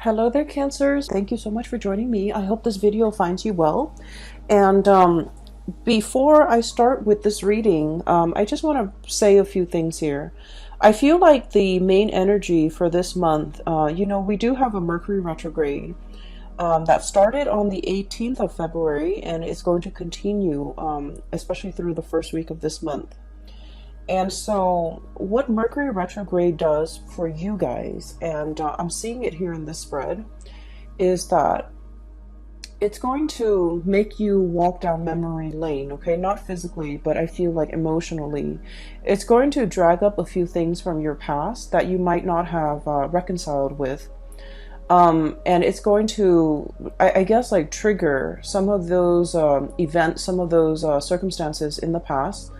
Hello there, Cancers. Thank you so much for joining me. I hope this video finds you well. And before I start with this reading, I just want to say a few things here. I feel like the main energy for this month, we do have a Mercury retrograde that started on the 18th of February and is going to continue, especially through the first week of this month. And so, what Mercury retrograde does for you guys, and I'm seeing it here in this spread, is that it's going to make you walk down memory lane, okay? Not physically, but I feel like emotionally. It's going to drag up a few things from your past that you might not have reconciled with. And it's going to, I guess, like trigger some of those events, some of those circumstances in the past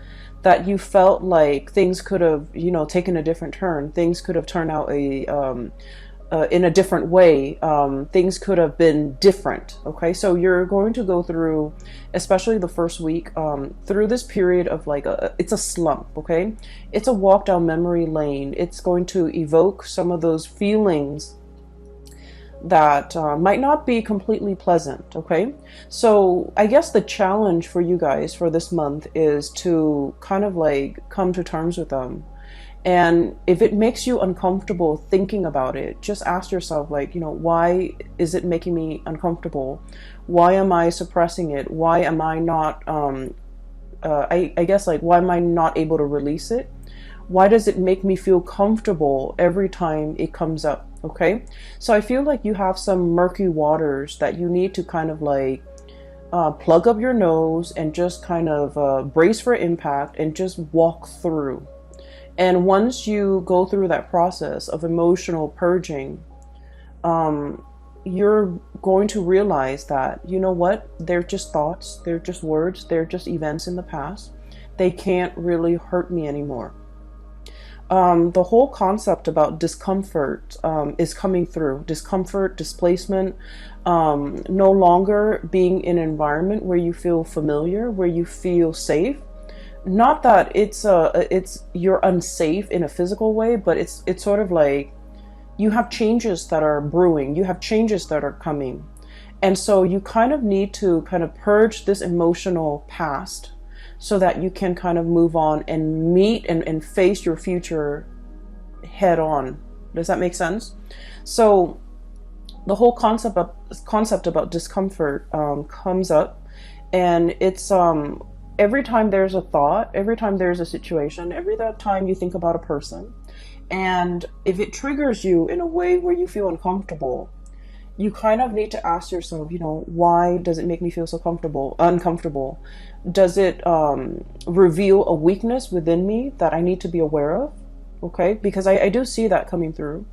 that you felt like things could have, taken a different turn. Things could have turned out in a different way. Things could have been different. Okay, so you're going to go through, especially the first week, through this period of like it's a slump. Okay, it's a walk down memory lane. It's going to evoke some of those feelings that might not be completely pleasant. Okay, so I guess the challenge for you guys for this month is to kind of like come to terms with them. And if it makes you uncomfortable thinking about it, just ask yourself, like, why is it making me uncomfortable? Why am I suppressing it? Why am I not I guess, like, why am I not able to release it? Why does it make me feel comfortable every time it comes up? Okay, so I feel like you have some murky waters that you need to kind of like plug up your nose and just kind of brace for impact and just walk through. And once you go through that process of emotional purging, you're going to realize that, you know what, they're just thoughts, they're just words, they're just events in the past. They can't really hurt me anymore. The whole concept about discomfort is coming through. Discomfort, displacement, no longer being in an environment where you feel familiar, where you feel safe. Not that it's you're unsafe in a physical way, but it's sort of like you have changes that are brewing, you have changes that are coming. And so you kind of need to kind of purge this emotional past so that you can kind of move on and meet and face your future head on. Does that make sense? So the whole concept about discomfort comes up, and it's every time there's a thought, every time there's a situation, every time you think about a person, and if it triggers you in a way where you feel uncomfortable, you kind of need to ask yourself, why does it make me feel so uncomfortable? Does it reveal a weakness within me that I need to be aware of? Okay, because I do see that coming through.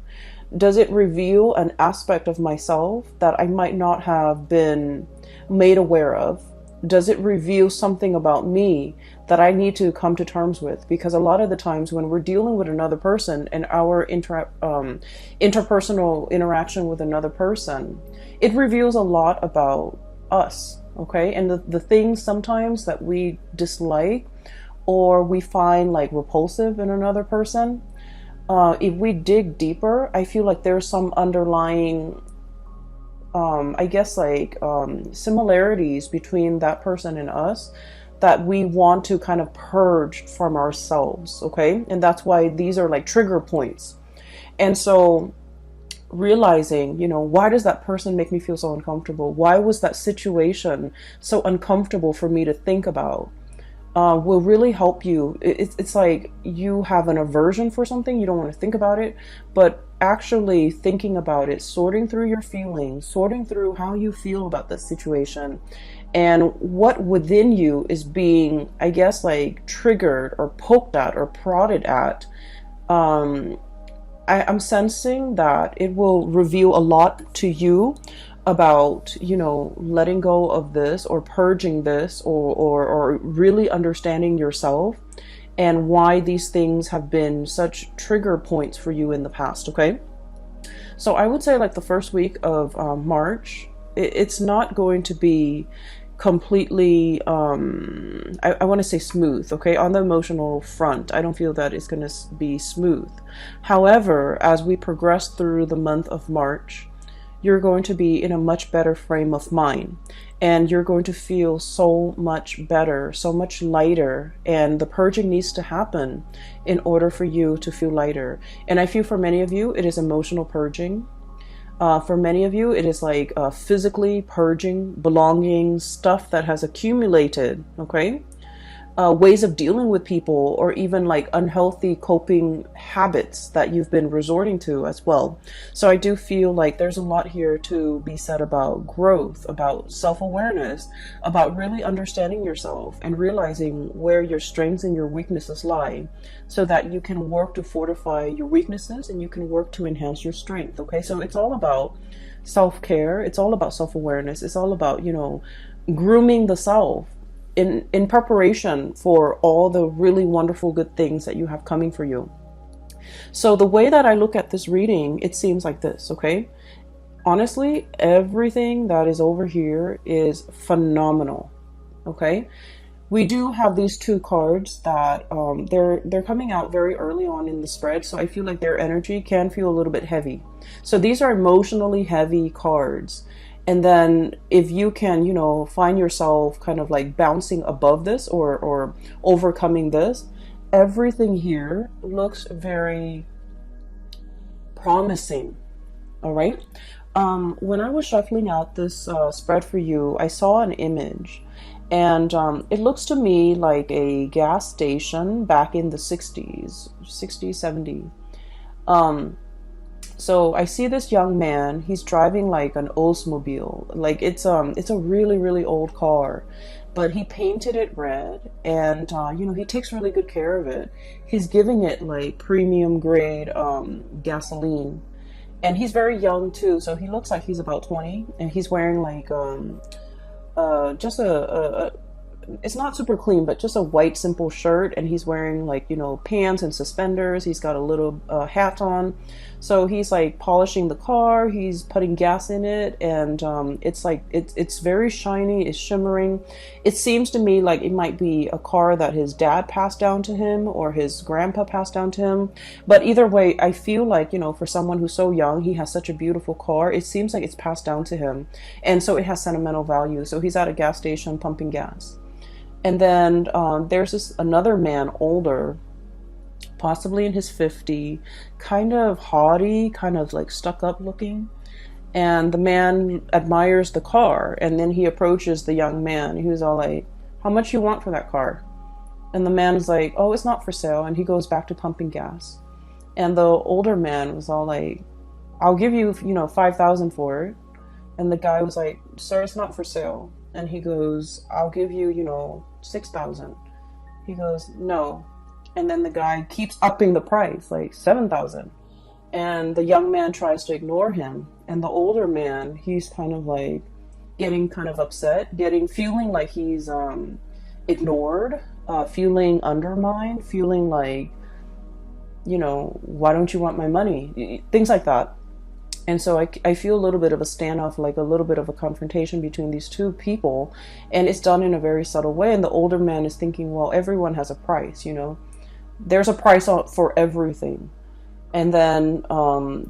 Does it reveal an aspect of myself that I might not have been made aware of? Does it reveal something about me that I need to come to terms with? Because a lot of the times when we're dealing with another person and our interpersonal interaction with another person, it reveals a lot about us, okay? And the things sometimes that we dislike or we find like repulsive in another person, if we dig deeper, I feel like there's some underlying I guess like similarities between that person and us that we want to kind of purge from ourselves, okay? And that's why these are like trigger points. And so realizing, why does that person make me feel so uncomfortable? Why was that situation so uncomfortable for me to think about? Will really help you. It's like you have an aversion for something, you don't want to think about it, but actually thinking about it, sorting through your feelings, sorting through how you feel about this situation, and what within you is being, I guess, like triggered or poked at or prodded at. I'm sensing that it will reveal a lot to you about, letting go of this or purging this or really understanding yourself and why these things have been such trigger points for you in the past, okay? So I would say like the first week of March, it's not going to be completely, I want to say smooth, okay? On the emotional front, I don't feel that it's going to be smooth. However, as we progress through the month of March, you're going to be in a much better frame of mind, and you're going to feel so much better, so much lighter. And the purging needs to happen in order for you to feel lighter. And I feel for many of you, it is emotional purging. For many of you, it is like physically purging belongings, stuff that has accumulated, okay? Ways of dealing with people, or even like unhealthy coping habits that you've been resorting to as well. So I do feel like there's a lot here to be said about growth, about self-awareness, about really understanding yourself and realizing where your strengths and your weaknesses lie, so that you can work to fortify your weaknesses and you can work to enhance your strength. Okay, so it's all about self-care, it's all about self-awareness, it's all about, you know, grooming the self in preparation for all the really wonderful good things that you have coming for you. So the way that I look at this reading, it seems like this, okay? Honestly, everything that is over here is phenomenal, okay? We do have these two cards that they're coming out very early on in the spread, so I feel like their energy can feel a little bit heavy. So these are emotionally heavy cards. And then if you can, you know, find yourself kind of like bouncing above this, or overcoming this, everything here looks very promising. All right. When I was shuffling out this spread for you, I saw an image, and it looks to me like a gas station back in the 60s, 70s. So I see this young man, he's driving like an Oldsmobile. Like it's a really, really old car, but he painted it red, and you know, he takes really good care of it. He's giving it like premium grade gasoline, and he's very young too. So he looks like he's about 20, and he's wearing like just a it's not super clean, but just a white simple shirt, and he's wearing like, you know, pants and suspenders. He's got a little hat on, so he's like polishing the car, he's putting gas in it, and it's like it's very shiny, it's shimmering. It seems to me like it might be a car that his dad passed down to him, or his grandpa passed down to him, but either way, I feel like, you know, for someone who's so young, he has such a beautiful car, it seems like it's passed down to him, and so it has sentimental value. So he's at a gas station pumping gas. And then there's another man, older, possibly in his 50s, kind of haughty, kind of like stuck up looking. And the man admires the car, and then he approaches the young man. He was all like, "How much you want for that car?" And the man is like, "Oh, it's not for sale." And he goes back to pumping gas. And the older man was all like, "I'll give you, you know, 5,000 for it." And the guy was like, "Sir, it's not for sale." And he goes, "I'll give you, you know, 6,000. He goes, "No." And then the guy keeps upping the price, like 7,000. And the young man tries to ignore him. And the older man, he's kind of like getting kind of upset, feeling like he's ignored, feeling undermined, feeling like, you know, "Why don't you want my money?" Things like that. And so I feel a little bit of a standoff, like a little bit of a confrontation between these two people. And it's done in a very subtle way. And the older man is thinking, well, everyone has a price, you know. There's a price for everything. And then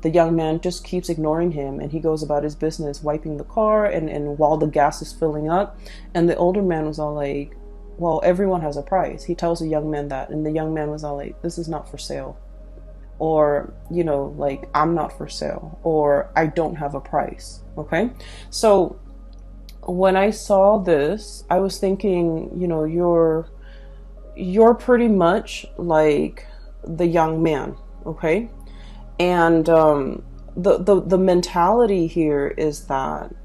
the young man just keeps ignoring him. And he goes about his business, wiping the car. And while the gas is filling up. And the older man was all like, well, everyone has a price. He tells the young man that. And the young man was all like, "This is not for sale." Or, you know, like, "I'm not for sale," or "I don't have a price." Okay. So when I saw this, I was thinking, you know, you're pretty much like the young man. Okay. And the mentality here is that,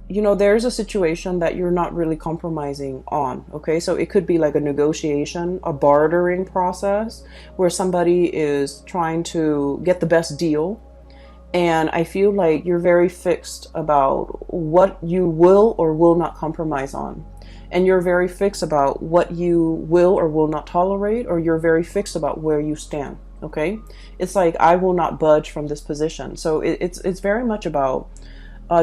you know, there's a situation that you're not really compromising on. Okay, so it could be like a negotiation, a bartering process where somebody is trying to get the best deal. And I feel like you're very fixed about what you will or will not compromise on. And you're very fixed about what you will or will not tolerate, or you're very fixed about where you stand. Okay, it's like, I will not budge from this position. So it's very much about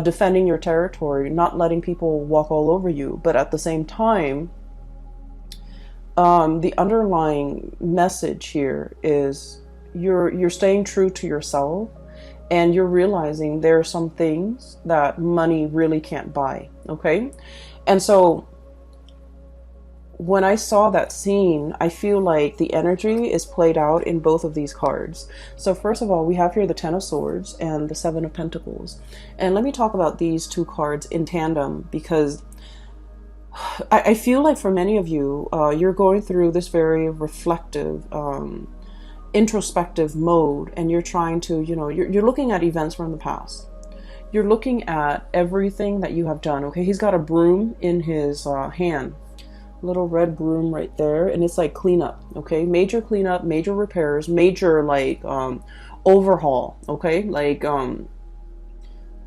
defending your territory, not letting people walk all over you. But at the same time, the underlying message here is you're staying true to yourself, and you're realizing there are some things that money really can't buy. Okay. And so when I saw that scene, I feel like the energy is played out in both of these cards. So first of all, we have here the Ten of Swords and the Seven of Pentacles. And let me talk about these two cards in tandem, because I feel like for many of you, you're going through this very reflective, introspective mode, and you're trying to, you're looking at events from the past. You're looking at everything that you have done. Okay, he's got a broom in his hand. Little red broom right there, and it's like cleanup. Okay, major cleanup, major repairs, major like overhaul. Okay, like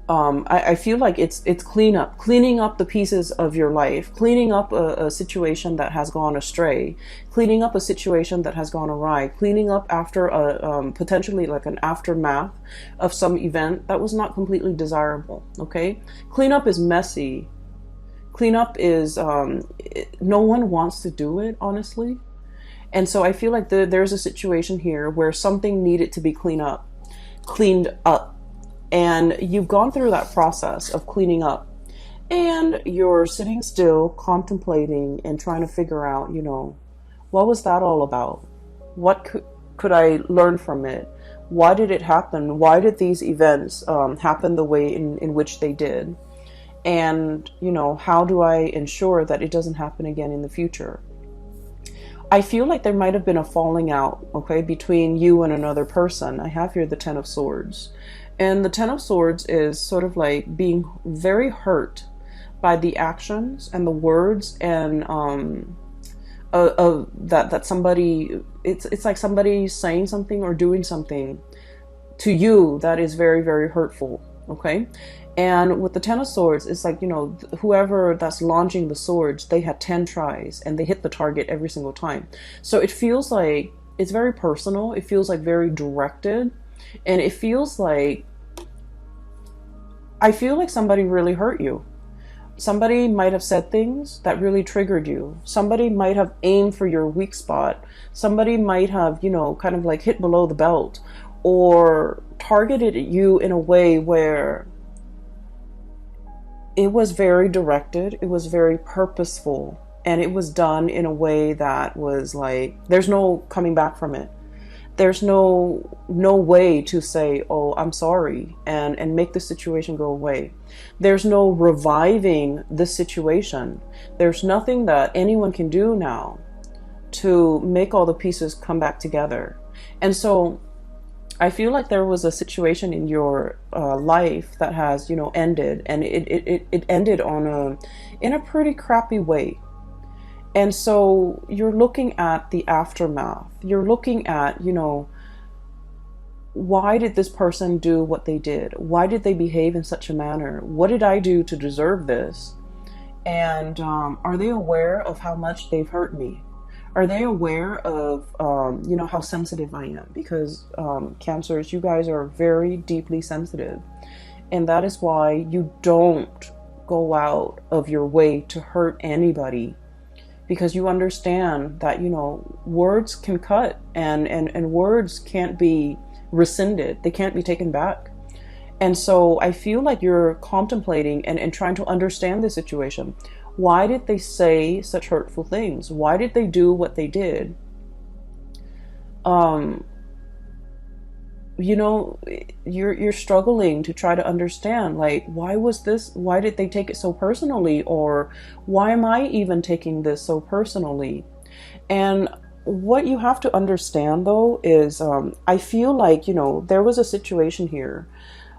I feel like it's cleanup, cleaning up the pieces of your life, cleaning up a situation that has gone astray, cleaning up a situation that has gone awry, cleaning up after a potentially like an aftermath of some event that was not completely desirable. Okay, cleanup is messy. Cleanup is, no one wants to do it, honestly. And so I feel like there's a situation here where something needed to be cleaned up. And you've gone through that process of cleaning up. And you're sitting still, contemplating and trying to figure out, what was that all about? What could I learn from it? Why did it happen? Why did these events happen the way in which they did? And, how do I ensure that it doesn't happen again in the future? I feel like there might have been a falling out, okay, between you and another person. I have here the Ten of Swords. And the Ten of Swords is sort of like being very hurt by the actions and the words and that somebody, it's like somebody saying something or doing something to you that is very, very hurtful, okay? And with the Ten of Swords, it's like, whoever that's launching the swords, they had 10 tries and they hit the target every single time. So it feels like it's very personal. It feels like very directed. And it feels like, I feel like somebody really hurt you. Somebody might have said things that really triggered you. Somebody might have aimed for your weak spot. Somebody might have, kind of like hit below the belt or targeted you in a way where it was very directed, it was very purposeful, and it was done in a way that was like, there's no coming back from it. There's no way to say, oh, I'm sorry, and make the situation go away. There's no reviving the situation. There's nothing that anyone can do now to make all the pieces come back together. And so I feel like there was a situation in your life that has, ended, and it ended in a pretty crappy way. And so you're looking at the aftermath. You're looking at, why did this person do what they did? Why did they behave in such a manner? What did I do to deserve this? And are they aware of how much they've hurt me? Are they aware of, how sensitive I am? Because Cancers, you guys are very deeply sensitive. And that is why you don't go out of your way to hurt anybody. Because you understand that, words can cut and words can't be rescinded. They can't be taken back. And so I feel like you're contemplating and trying to understand the situation. Why did they say such hurtful things? Why did they do what they did? You're struggling to try to understand, like, why did they take it so personally? Or why am I even taking this so personally? And what you have to understand, though, is I feel like, there was a situation here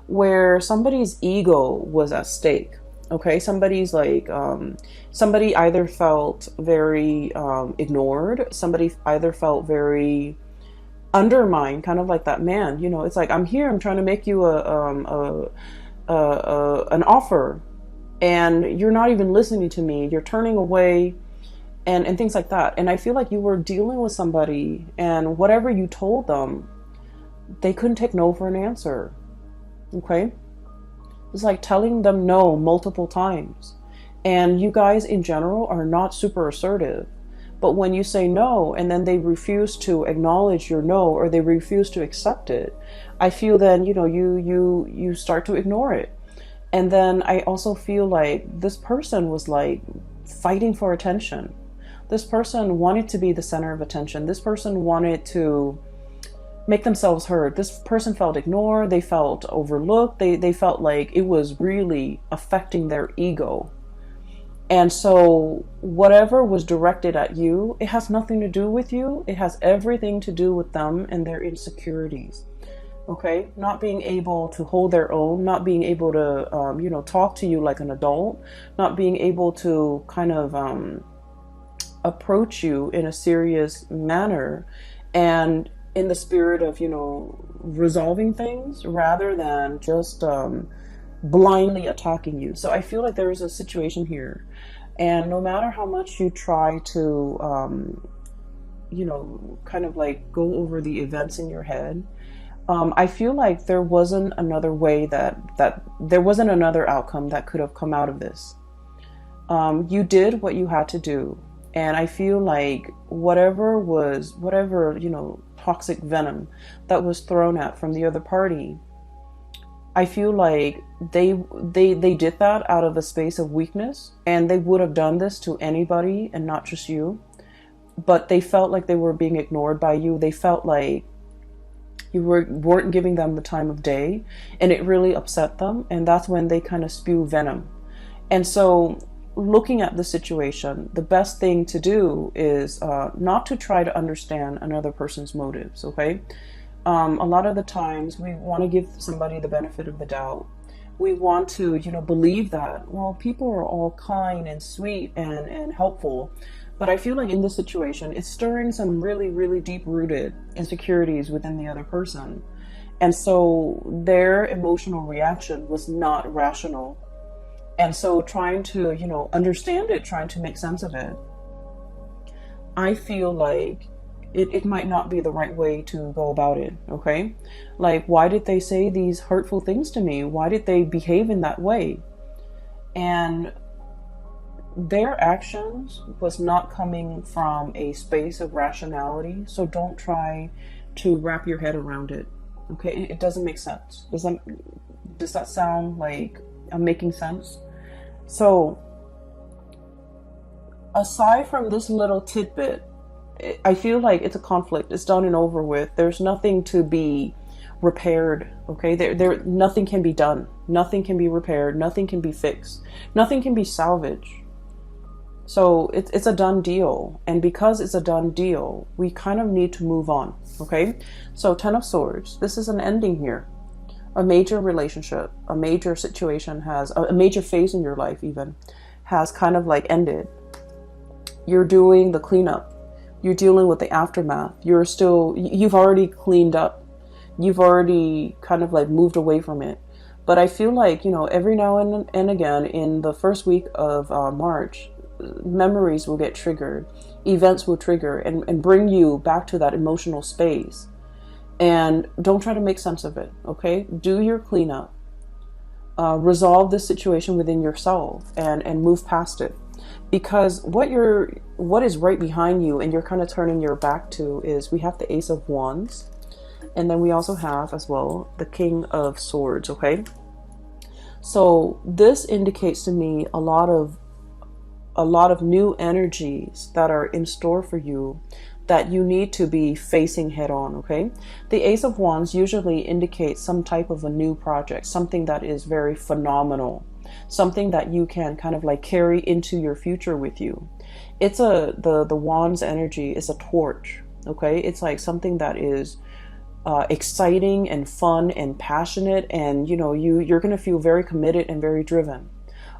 where somebody's ego was at stake. Okay, somebody's like, somebody either felt very ignored, somebody either felt very undermined, kind of like that man, it's like, I'm here, I'm trying to make you an offer, and you're not even listening to me, you're turning away, and things like that. And I feel like you were dealing with somebody, and whatever you told them, they couldn't take no for an answer. Okay? It's like telling them no multiple times. And you guys in general are not super assertive. But when you say no and then they refuse to acknowledge your no, or they refuse to accept it, I feel then, you start to ignore it. And then I also feel like this person was like fighting for attention. This person wanted to be the center of attention. This person wanted to make themselves heard. This person felt ignored. They felt overlooked. They felt like it was really affecting their ego. And so whatever was directed at you, it has nothing to do with you. It has everything to do with them and their insecurities. Okay, not being able to hold their own, not being able to, talk to you like an adult, not being able to kind of approach you in a serious manner and in the spirit of, resolving things rather than just blindly attacking you. So I feel like there is a situation here. And no matter how much you try to, kind of like go over the events in your head, I feel like there wasn't another way that there wasn't another outcome that could have come out of this. You did what you had to do. And I feel like whatever, toxic venom that was thrown at from the other party, I feel like they did that out of a space of weakness, and they would have done this to anybody and not just you. But they felt like they were being ignored by you. They felt like you weren't giving them the time of day, and it really upset them. And that's when they kind of spew venom. And so looking at the situation, the best thing to do is not to try to understand another person's motives, okay? A lot of the times we want to give somebody the benefit of the doubt. We want to, believe that, well, people are all kind and sweet and helpful. But I feel like in this situation, it's stirring some really, really deep-rooted insecurities within the other person. And so their emotional reaction was not rational. And so trying to, understand it, trying to make sense of it, I feel like it might not be the right way to go about it, okay? Like, why did they say these hurtful things to me? Why did they behave in that way? And their actions was not coming from a space of rationality, so don't try to wrap your head around it, okay? It doesn't make sense. Does that sound like I'm making sense? So, aside from this little tidbit, I feel like it's a conflict. It's done and over with. There's nothing to be repaired, okay? There nothing can be done. Nothing can be repaired. Nothing can be fixed. Nothing can be salvaged. So it's a done deal. And because it's a done deal, we kind of need to move on, okay? So 10 of Swords, this is an ending here. A major relationship, a major situation a major phase in your life even, has kind of like ended. You're doing the cleanup. You're dealing with the aftermath. You've already cleaned up. You've already kind of like moved away from it. But I feel like, every now and again in the first week of March, memories will get triggered. Events will trigger and bring you back to that emotional space. And don't try to make sense of it, okay? Do your cleanup. Resolve this situation within yourself and move past it. Because what is right behind you and you're kind of turning your back to is we have the Ace of Wands. And then we also have as well the King of Swords, okay? So this indicates to me a lot of new energies that are in store for you that you need to be facing head on, okay? The Ace of Wands usually indicates some type of a new project, something that is very phenomenal, something that you can kind of like carry into your future with you. It's the Wands energy is a torch, okay? It's like something that is exciting and fun and passionate, and you're going to feel very committed and very driven.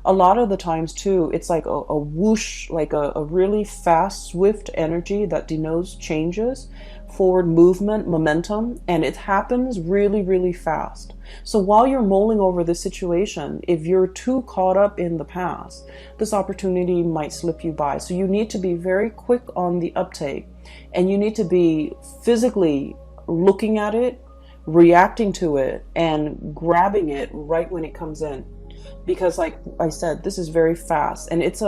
A lot of the times too, it's like a whoosh, like a really fast, swift energy that denotes changes, forward movement, momentum, and it happens really, really fast. So while you're mulling over this situation, if you're too caught up in the past, this opportunity might slip you by. So you need to be very quick on the uptake, and you need to be physically looking at it, reacting to it, and grabbing it right when it comes in. Because like I said, this is very fast, and it's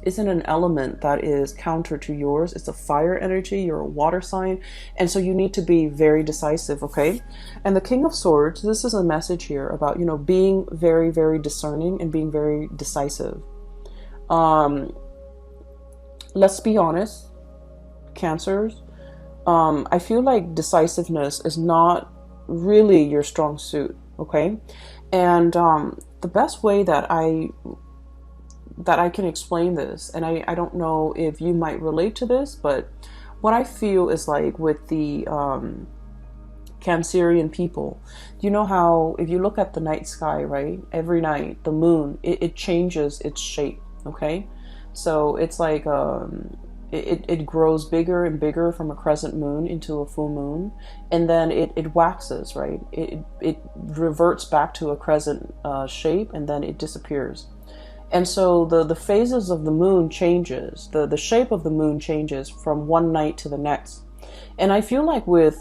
is in an element that is counter to yours. It's a fire energy. You're a water sign. And so you need to be very decisive, okay? And the King of Swords, this is a message here about, you know, being very, very discerning and being very decisive. Let's be honest, Cancers. I feel like decisiveness is not really your strong suit, okay? And the best way that I can explain this, and I don't know if you might relate to this, but what I feel is like with the Cancerian people, you know how if you look at the night sky, right? Every night, the moon, it changes its shape, okay? So it's like it grows bigger and bigger from a crescent moon into a full moon, and then it waxes, right? It reverts back to a crescent shape, and then it disappears. And so the phases of the moon changes, the shape of the moon changes from one night to the next. And I feel like with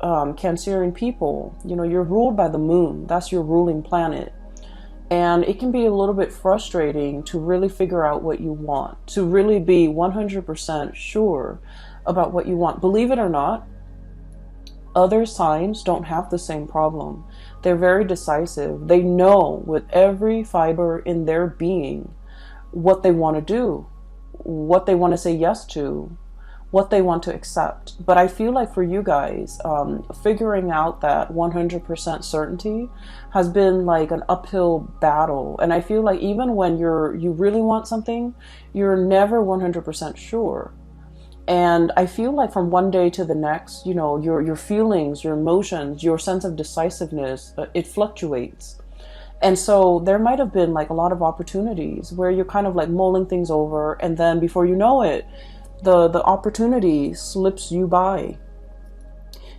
Cancerian people, you know, you're ruled by the moon. That's your ruling planet. And it can be a little bit frustrating to really figure out what you want, to really be 100% sure about what you want. Believe it or not, other signs don't have the same problem. They're very decisive. They know with every fiber in their being what they want to do, what they want to say yes to, what they want to accept. But I feel like for you guys, figuring out that 100% certainty has been like an uphill battle. And I feel like even when you really want something, you're never 100% sure. And I feel like from one day to the next, you know, your feelings, your emotions, your sense of decisiveness, it fluctuates. And so there might have been like a lot of opportunities where you're kind of like mulling things over, and then before you know it, the opportunity slips you by.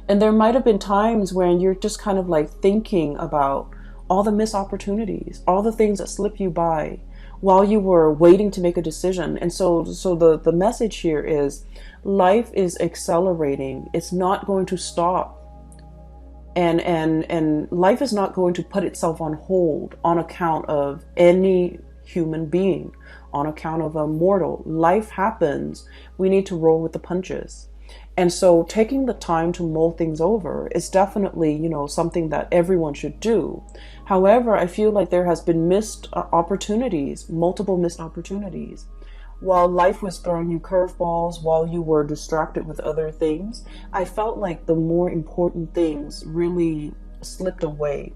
And there might have been times when you're just kind of like thinking about all the missed opportunities, all the things that slip you by while you were waiting to make a decision. And so the message here is life is accelerating. It's not going to stop. And life is not going to put itself on hold on account of any human being, on account of a mortal. Life happens. We need to roll with the punches. And so taking the time to mull things over is definitely, you know, something that everyone should do. However, I feel like there has been missed opportunities, multiple missed opportunities. While life was throwing you curveballs, while you were distracted with other things, I felt like the more important things really slipped away.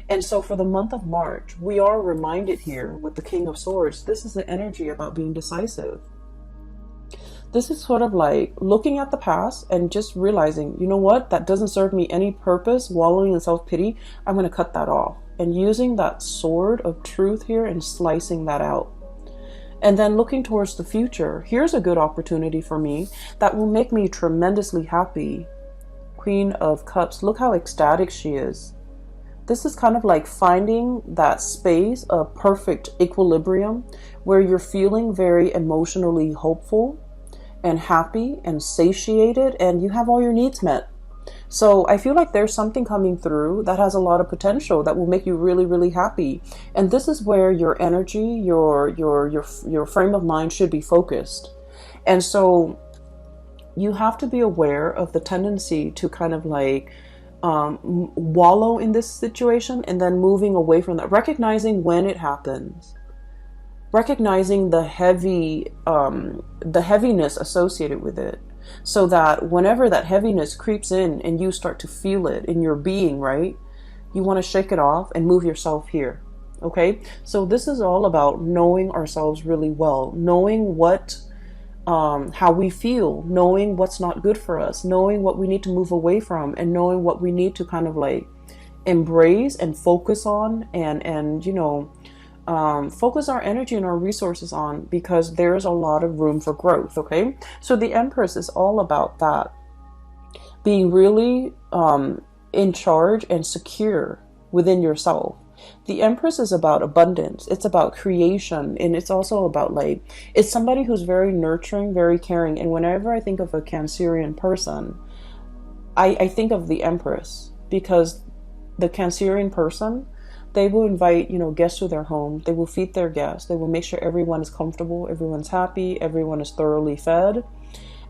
And so for the month of March, we are reminded here with the King of Swords, this is the energy about being decisive. This is sort of like looking at the past and just realizing, you know what, that doesn't serve me any purpose, wallowing in self-pity. I'm going to cut that off. And using that sword of truth here and slicing that out. And then looking towards the future, here's a good opportunity for me that will make me tremendously happy. Queen of Cups, look how ecstatic she is. This is kind of like finding that space of perfect equilibrium where you're feeling very emotionally hopeful and happy and satiated, and you have all your needs met. So I feel like there's something coming through that has a lot of potential that will make you really, really happy. And this is where your energy, your frame of mind should be focused. And so you have to be aware of the tendency to kind of like wallow in this situation and then moving away from that, recognizing when it happens, recognizing the heaviness associated with it, so that whenever that heaviness creeps in and you start to feel it in your being, right, you want to shake it off and move yourself here. Okay, so this is all about knowing ourselves really well, knowing what how we feel, knowing what's not good for us, knowing what we need to move away from, and knowing what we need to kind of like embrace and focus on, and you know, focus our energy and our resources on, because there's a lot of room for growth. Okay, so the Empress is all about that, being really in charge and secure within yourself. The Empress is about abundance. It's about creation. And it's also about like, it's somebody who's very nurturing, very caring. And whenever I think of a Cancerian person, I think of the Empress, because the Cancerian person, They will invite, guests to their home. They will feed their guests. They will make sure everyone is comfortable, everyone's happy, everyone is thoroughly fed.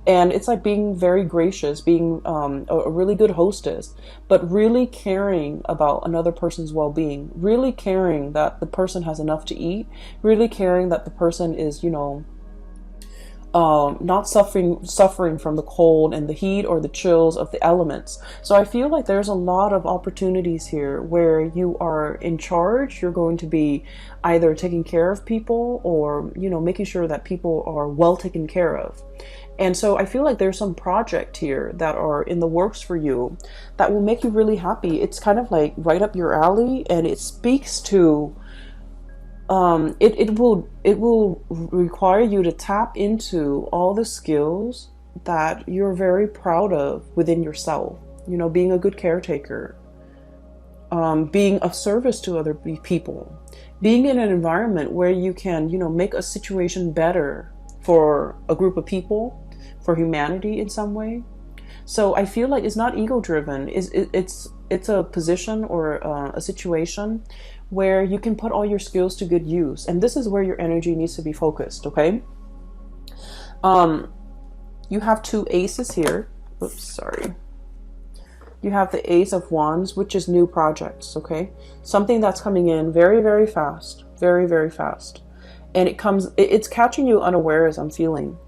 And it's like being very gracious, being a really good hostess, but really caring about another person's well-being, really caring that the person has enough to eat, really caring that the person is, not suffering from the cold and the heat or the chills of the elements. So I feel like there's a lot of opportunities here where you are in charge. You're going to be either taking care of people or, making sure that people are well taken care of. And so I feel like there's some project here that are in the works for you that will make you really happy. It's kind of like right up your alley, and it speaks to it will require you to tap into all the skills that you're very proud of within yourself. Being a good caretaker, being of service to other people, being in an environment where you can, make a situation better for a group of people, for humanity in some way. So I feel like it's not ego driven. It's a position or a situation where you can put all your skills to good use. And this is where your energy needs to be focused, okay? You have two aces here. Oops, sorry. You have the Ace of Wands, which is new projects, okay? Something that's coming in very, very fast. Very, very fast. And it's catching you unawares, I'm feeling.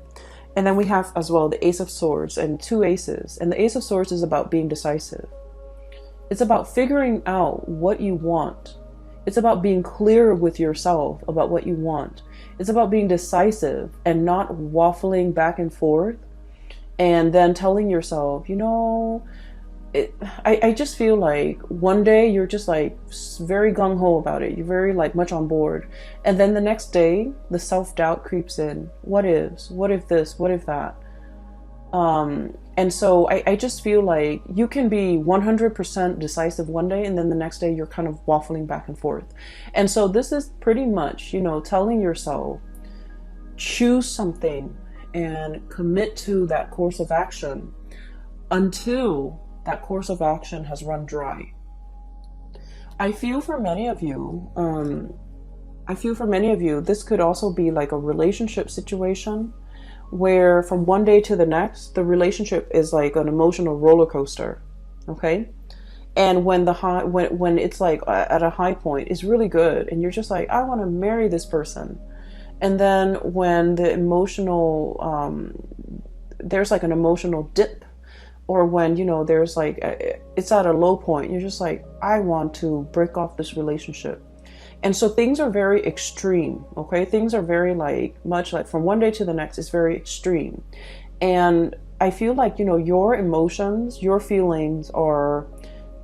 And then we have as well the Ace of Swords and two aces. And the Ace of Swords is about being decisive. It's about figuring out what you want. It's about being clear with yourself about what you want. It's about being decisive and not waffling back and forth and then telling yourself, I just feel like one day you're just like very gung-ho about it. You're very like much on board. And then the next day, the self-doubt creeps in. What if? What if this? What if that? And so I just feel like you can be 100% decisive one day, and then the next day you're kind of waffling back and forth. And so this is pretty much, telling yourself, choose something and commit to that course of action until that course of action has run dry. I feel for many of you, this could also be like a relationship situation where from one day to the next, the relationship is like an emotional roller coaster. Okay. And when when it's like at a high point, it's really good. And you're just like, I want to marry this person. And then when the emotional, there's like an emotional dip, or when, there's like, it's at a low point, you're just like, I want to break off this relationship. And so things are very extreme, okay? Things are very much like from one day to the next, it's very extreme. And I feel like, your emotions, your feelings are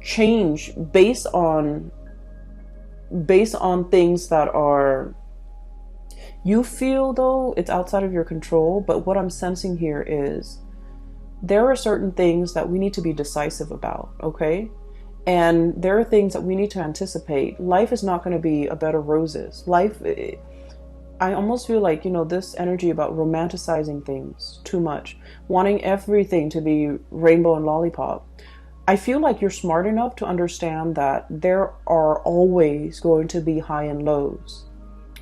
changed based on things that are, you feel though it's outside of your control. But what I'm sensing here is there are certain things that we need to be decisive about, okay? And there are things that we need to anticipate. Life is not going to be a bed of roses. I almost feel like, this energy about romanticizing things too much, wanting everything to be rainbow and lollipop. I feel like you're smart enough to understand that there are always going to be high and lows,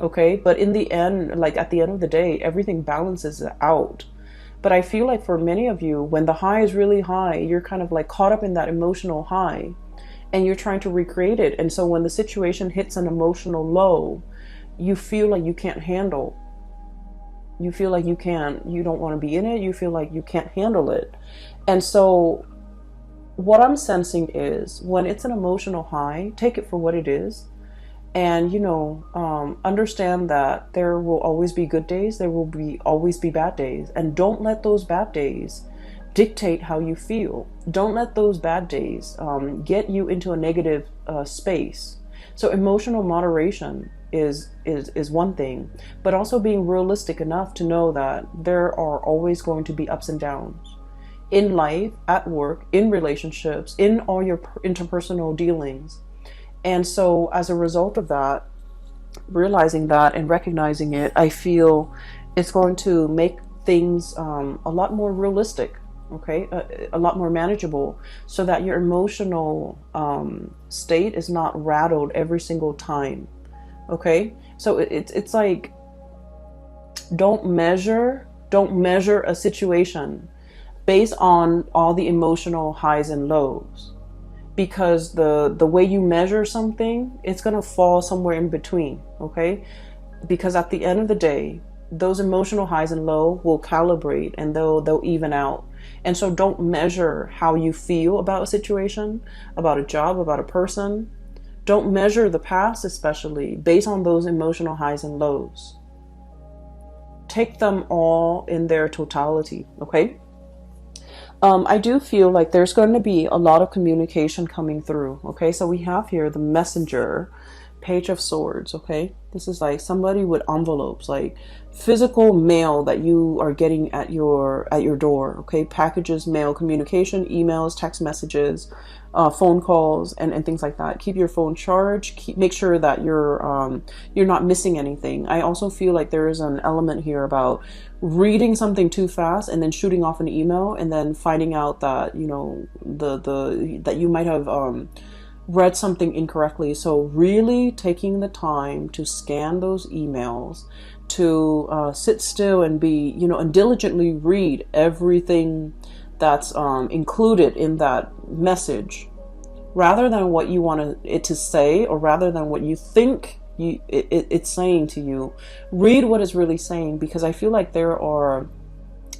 okay? But in the end, at the end of the day, everything balances out. But I feel like for many of you, when the high is really high, you're kind of caught up in that emotional high and you're trying to recreate it. And so when the situation hits an emotional low, you feel like you can't handle. You feel like you don't want to be in it. You feel like you can't handle it. And so what I'm sensing is when it's an emotional high, take it for what it is. And, understand that there will always be good days. There will always be bad days. And don't let those bad days dictate how you feel. Don't let those bad days get you into a negative space. So emotional moderation is one thing, but also being realistic enough to know that there are always going to be ups and downs in life, at work, in relationships, in all your interpersonal dealings. And so as a result of that, realizing that and recognizing it, I feel it's going to make things a lot more realistic. okay? A lot more manageable, so that your emotional state is not rattled every single time, okay? So it's like, don't measure a situation based on all the emotional highs and lows, because the way you measure something, it's going to fall somewhere in between, okay? Because at the end of the day, those emotional highs and low will calibrate, and they'll even out. And so don't measure how you feel about a situation, about a job, about a person. Don't measure the past, especially based on those emotional highs and lows. Take them all in their totality, okay? I do feel like there's going to be a lot of communication coming through, okay? So we have here the Messenger, Page of Swords, okay? This is like somebody with envelopes, like physical mail that you are getting at your door, okay? Packages, mail, communication, emails, text messages, phone calls, and things like that. Keep your phone charged. Make sure that you're not missing anything. I also feel like there is an element here about reading something too fast and then shooting off an email, and then finding out that, you know, that you might have read something incorrectly. So really taking the time to scan those emails, to sit still and be, you know, and diligently read everything that's included in that message, rather than what you want it to say, or rather than what you think it's saying to you. Read what it's really saying, because I feel like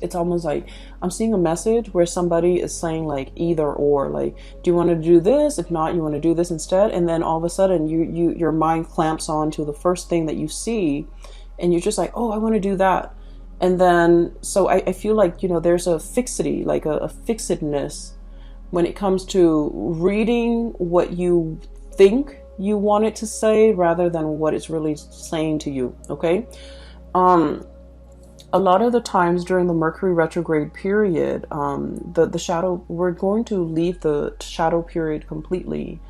it's almost like I'm seeing a message where somebody is saying like either or, like, do you want to do this? If not, you want to do this instead. And then all of a sudden your mind clamps on to the first thing that you see, and you're just like, oh, I want to do that. And then, so I feel like, you know, there's a fixity, like a fixedness when it comes to reading what you think you want it to say, rather than what it's really saying to you, okay? A lot of the times during the Mercury retrograde period, the shadow, we're going to leave the shadow period completely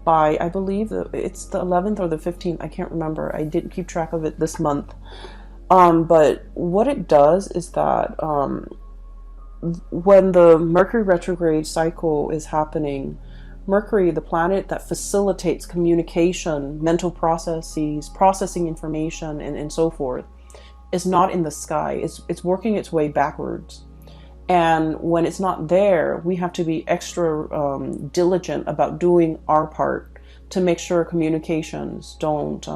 by, I believe it's the 11th or the 15th. I can't remember. I didn't keep track of it this month. But what it does is that when the Mercury retrograde cycle is happening, Mercury, the planet that facilitates communication, mental processes, processing information, and so forth, is not in the sky. It's working its way backwards. And when it's not there, we have to be extra diligent about doing our part to make sure communications don't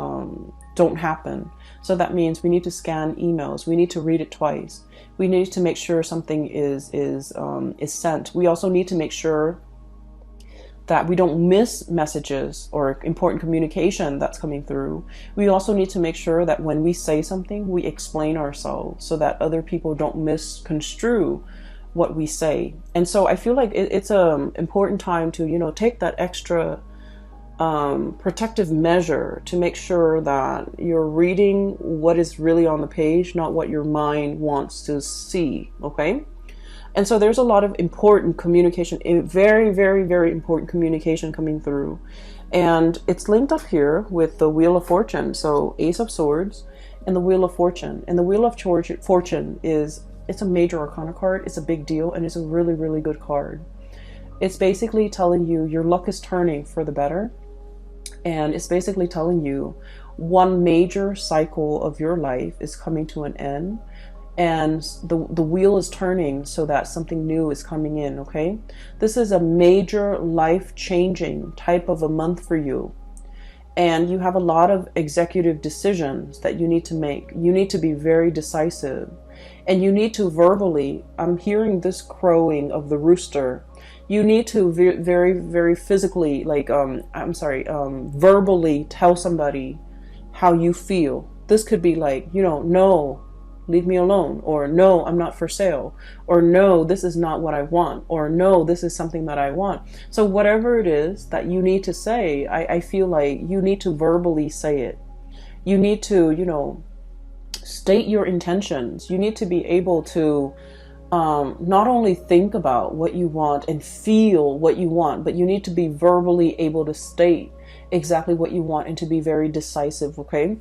happen. So that means we need to scan emails. We need to read it twice. We need to make sure something is sent. We also need to make sure that we don't miss messages or important communication that's coming through. We also need to make sure that when we say something, we explain ourselves so that other people don't misconstrue what we say. And so I feel like it's an important time to, you know, take that extra protective measure to make sure that you're reading what is really on the page, not what your mind wants to see, okay? And so there's a lot of important communication, very, very, very important communication coming through. And it's linked up here with the Wheel of Fortune. So Ace of Swords and the Wheel of Fortune. And the Wheel of Fortune it's a major arcana card. It's a big deal, and it's a really, really good card. It's basically telling you your luck is turning for the better. And it's basically telling you one major cycle of your life is coming to an end. And the wheel is turning so that something new is coming in, okay? This is a major life-changing type of a month for you. And you have a lot of executive decisions that you need to make. You need to be very decisive. And you need to verbally, I'm hearing this crowing of the rooster. You need to very, very physically, like, verbally tell somebody how you feel. This could be like, you know, no, leave me alone, or no, I'm not for sale, or no, this is not what I want, or no, this is something that I want. So whatever it is that you need to say, I feel like you need to verbally say it. You need to, you know, state your intentions. You need to be able to not only think about what you want and feel what you want, but you need to be verbally able to state exactly what you want and to be very decisive, okay?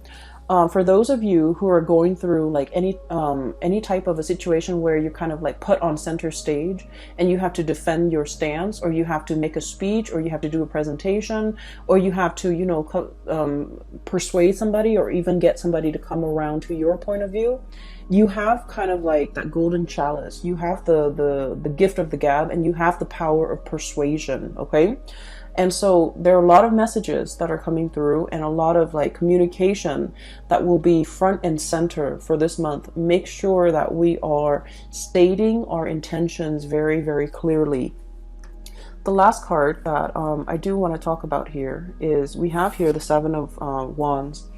For those of you who are going through like any type of a situation where you're kind of like put on center stage and you have to defend your stance, or you have to make a speech, or you have to do a presentation, or you have to, you know, persuade somebody, or even get somebody to come around to your point of view, you have kind of like that golden chalice. You have the gift of the gab, and you have the power of persuasion. Okay. And so there are a lot of messages that are coming through, and a lot of like communication that will be front and center for this month. Make sure that we are stating our intentions very, very clearly. The last card that I do want to talk about here is, we have here the Seven of Wands.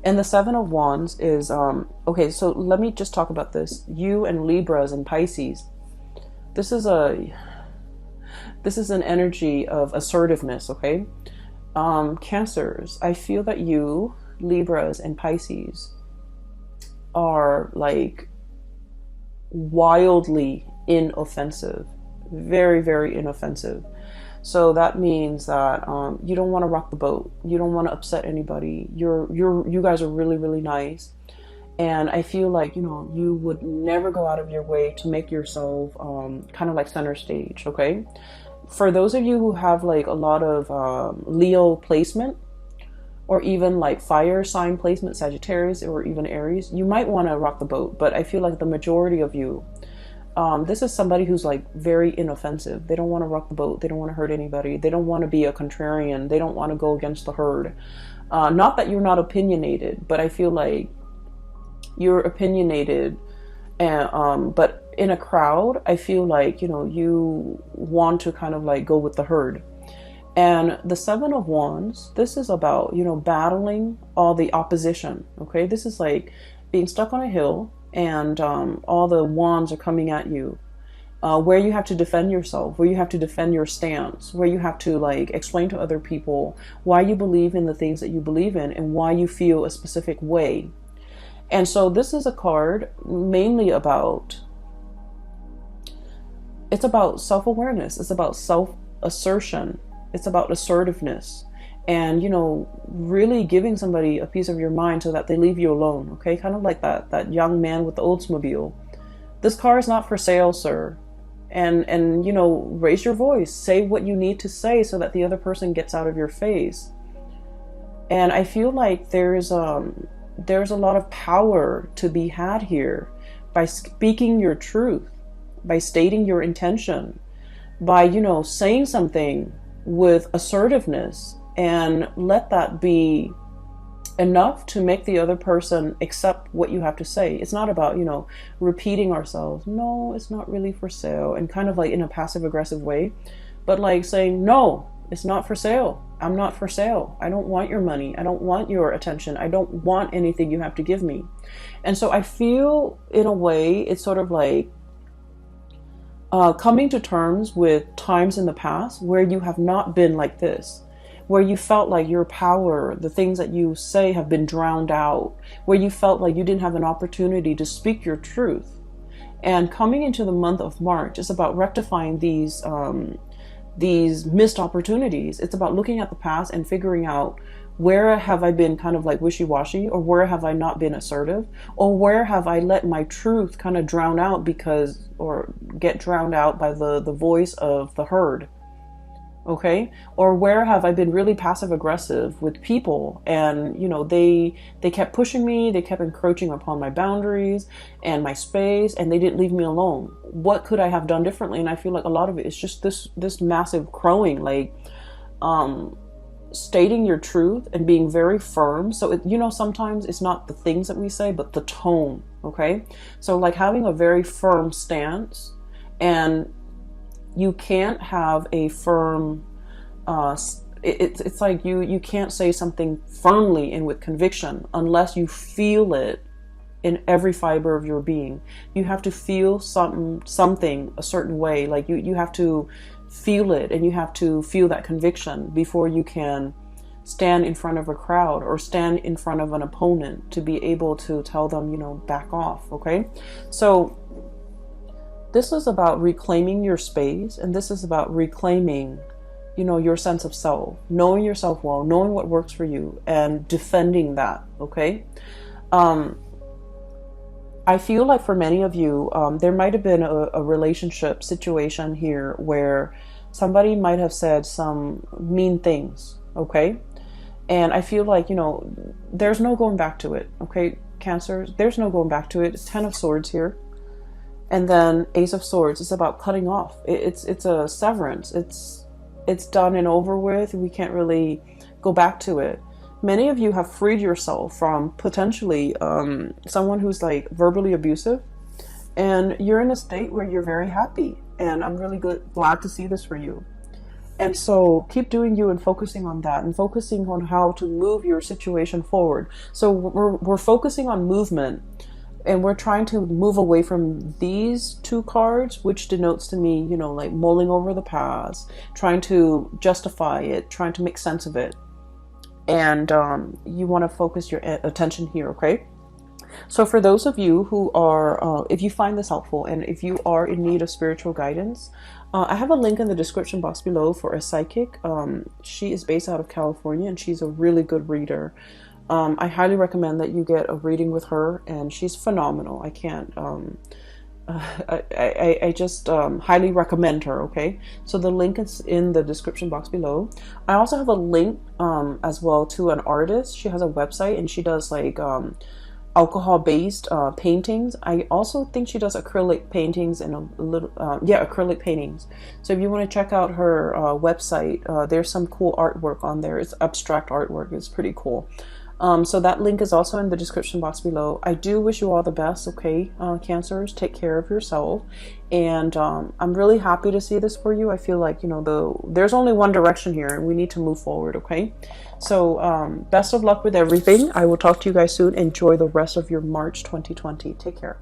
And the Seven of Wands is, okay, so let me just talk about this. You and Libras and Pisces. This is an energy of assertiveness, okay? Cancers, I feel that you, Libras and Pisces, are like wildly inoffensive. Very, very inoffensive. So that means that you don't want to rock the boat. You don't want to upset anybody. You guys are really, really nice. And I feel like, you know, you would never go out of your way to make yourself kind of like center stage, okay? For those of you who have like a lot of Leo placement, or even like fire sign placement, Sagittarius, or even Aries, you might want to rock the boat. But I feel like the majority of you, this is somebody who's like very inoffensive. They don't want to rock the boat. They don't want to hurt anybody. They don't want to be a contrarian. They don't want to go against the herd. Not that you're not opinionated, but I feel like you're opinionated, and but in a crowd, I feel like, you know, you want to kind of like go with the herd. And the Seven of Wands, this is about, you know, battling all the opposition. Okay, this is like being stuck on a hill, and all the wands are coming at you, where you have to defend yourself, where you have to defend your stance, where you have to like explain to other people why you believe in the things that you believe in, and why you feel a specific way. And so this is a card mainly about, it's about self-awareness. It's about self-assertion. It's about assertiveness. And, you know, really giving somebody a piece of your mind so that they leave you alone. Okay, kind of like that young man with the Oldsmobile. This car is not for sale, sir. And you know, raise your voice. Say what you need to say so that the other person gets out of your face. And I feel like there's a lot of power to be had here by speaking your truth, by stating your intention, by, you know, saying something with assertiveness, and let that be enough to make the other person accept what you have to say. It's not about, you know, repeating ourselves. No, it's not really for sale, and kind of like in a passive aggressive way, but like saying, no, it's not for sale. I'm not for sale. I don't want your money. I don't want your attention. I don't want anything you have to give me. And so I feel, in a way, it's sort of like coming to terms with times in the past where you have not been like this, where you felt like your power, the things that you say, have been drowned out, where you felt like you didn't have an opportunity to speak your truth. And coming into the month of March is about rectifying these missed opportunities. It's about looking at the past and figuring out, where have I been kind of like wishy-washy, or where have I not been assertive, or where have I let my truth kind of drown out or get drowned out by the voice of the herd. Okay, or where have I been really passive aggressive with people, and, you know, they kept pushing me, they kept encroaching upon my boundaries and my space, and they didn't leave me alone. What could I have done differently? And I feel like a lot of it is just this massive crowing, like stating your truth and being very firm. So you know, sometimes it's not the things that we say, but the tone. Okay, so like having a very firm stance, and you can't have a firm it's like you can't say something firmly and with conviction unless you feel it in every fiber of your being. You have to feel something a certain way. Like you have to feel it, and you have to feel that conviction before you can stand in front of a crowd or stand in front of an opponent to be able to tell them, you know, back off. Okay, so this is about reclaiming your space, and this is about reclaiming, you know, your sense of self, knowing yourself well, knowing what works for you, and defending that. Okay. I feel like for many of you, there might have been a relationship situation here where somebody might have said some mean things. Okay. And I feel like, you know, there's no going back to it. Okay, Cancer, there's no going back to it. It's 10 of Swords here. And then Ace of Swords. It's about cutting off. It's a severance. It's done and over with. We can't really go back to it. Many of you have freed yourself from potentially someone who's like verbally abusive. And you're in a state where you're very happy. And I'm really glad to see this for you. And so keep doing you and focusing on that and focusing on how to move your situation forward. So we're focusing on movement, and we're trying to move away from these two cards, which denotes to me, you know, like mulling over the past, trying to justify it, trying to make sense of it. And you want to focus your attention here, okay? So for those of you who are, if you find this helpful and if you are in need of spiritual guidance, I have a link in the description box below for a psychic. She is based out of California and she's a really good reader. I highly recommend that you get a reading with her, and she's phenomenal. I can't, I just highly recommend her, okay? So the link is in the description box below. I also have a link as well to an artist. She has a website and she does like alcohol-based paintings. I also think she does acrylic paintings and a little acrylic paintings. So if you want to check out her website, there's some cool artwork on there. It's abstract artwork. It's pretty cool. So that link is also in the description box below. I do wish you all the best, okay, Cancers? Take care of yourself. And I'm really happy to see this for you. I feel like, you know, there's only one direction here and we need to move forward, okay? So best of luck with everything. I will talk to you guys soon. Enjoy the rest of your March 2020. Take care.